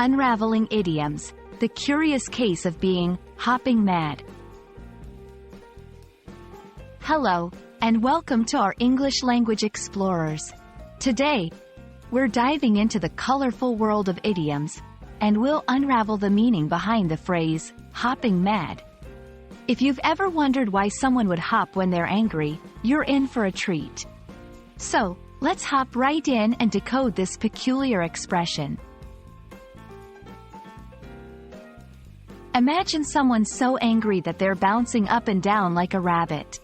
Unraveling Idioms, the curious case of being hopping mad. Hello, and welcome to our English Language Explorers. Today, we're diving into the colorful world of idioms, and we'll unravel the meaning behind the phrase, hopping mad. If you've ever wondered why someone would hop when they're angry, you're in for a treat. So, let's hop right in and decode this peculiar expression. Imagine someone so angry that they're bouncing up and down like a rabbit.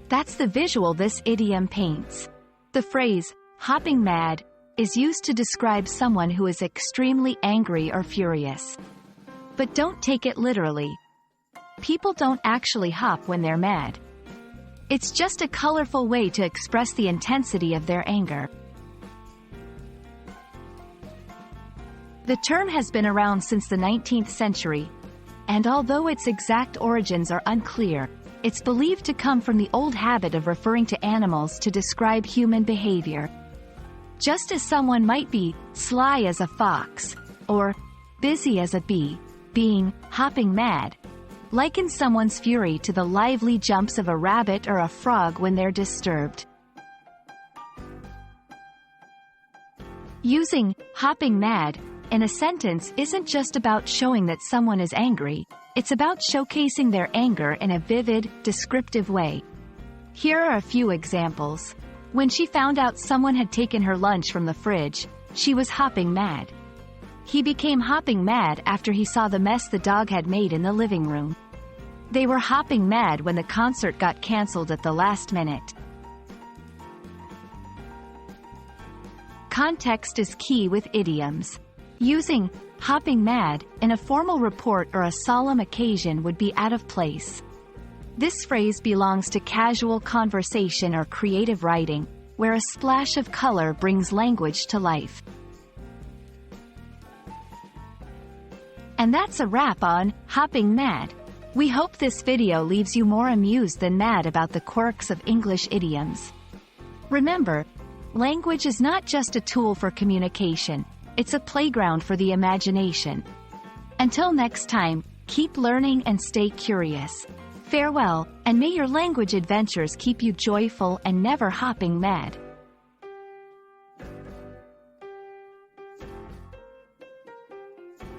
That's the visual this idiom paints. The phrase, hopping mad, is used to describe someone who is extremely angry or furious. But don't take it literally. People don't actually hop when they're mad. It's just a colorful way to express the intensity of their anger. The term has been around since the 19th century, and although its exact origins are unclear, it's believed to come from the old habit of referring to animals to describe human behavior. Just as someone might be sly as a fox, or busy as a bee, being hopping mad, liken someone's fury to the lively jumps of a rabbit or a frog when they're disturbed. Using hopping mad in a sentence isn't just about showing that someone is angry, it's about showcasing their anger in a vivid, descriptive way. Here are a few examples. When she found out someone had taken her lunch from the fridge, she was hopping mad. He became hopping mad after he saw the mess the dog had made in the living room. They were hopping mad when the concert got cancelled at the last minute. Context is key with idioms. Using hopping mad in a formal report or a solemn occasion would be out of place. This phrase belongs to casual conversation or creative writing, where a splash of color brings language to life. And that's a wrap on hopping mad. We hope this video leaves you more amused than mad about the quirks of English idioms. Remember, language is not just a tool for communication, it's a playground for the imagination. Until next time, keep learning and stay curious. Farewell, and may your language adventures keep you joyful and never hopping mad.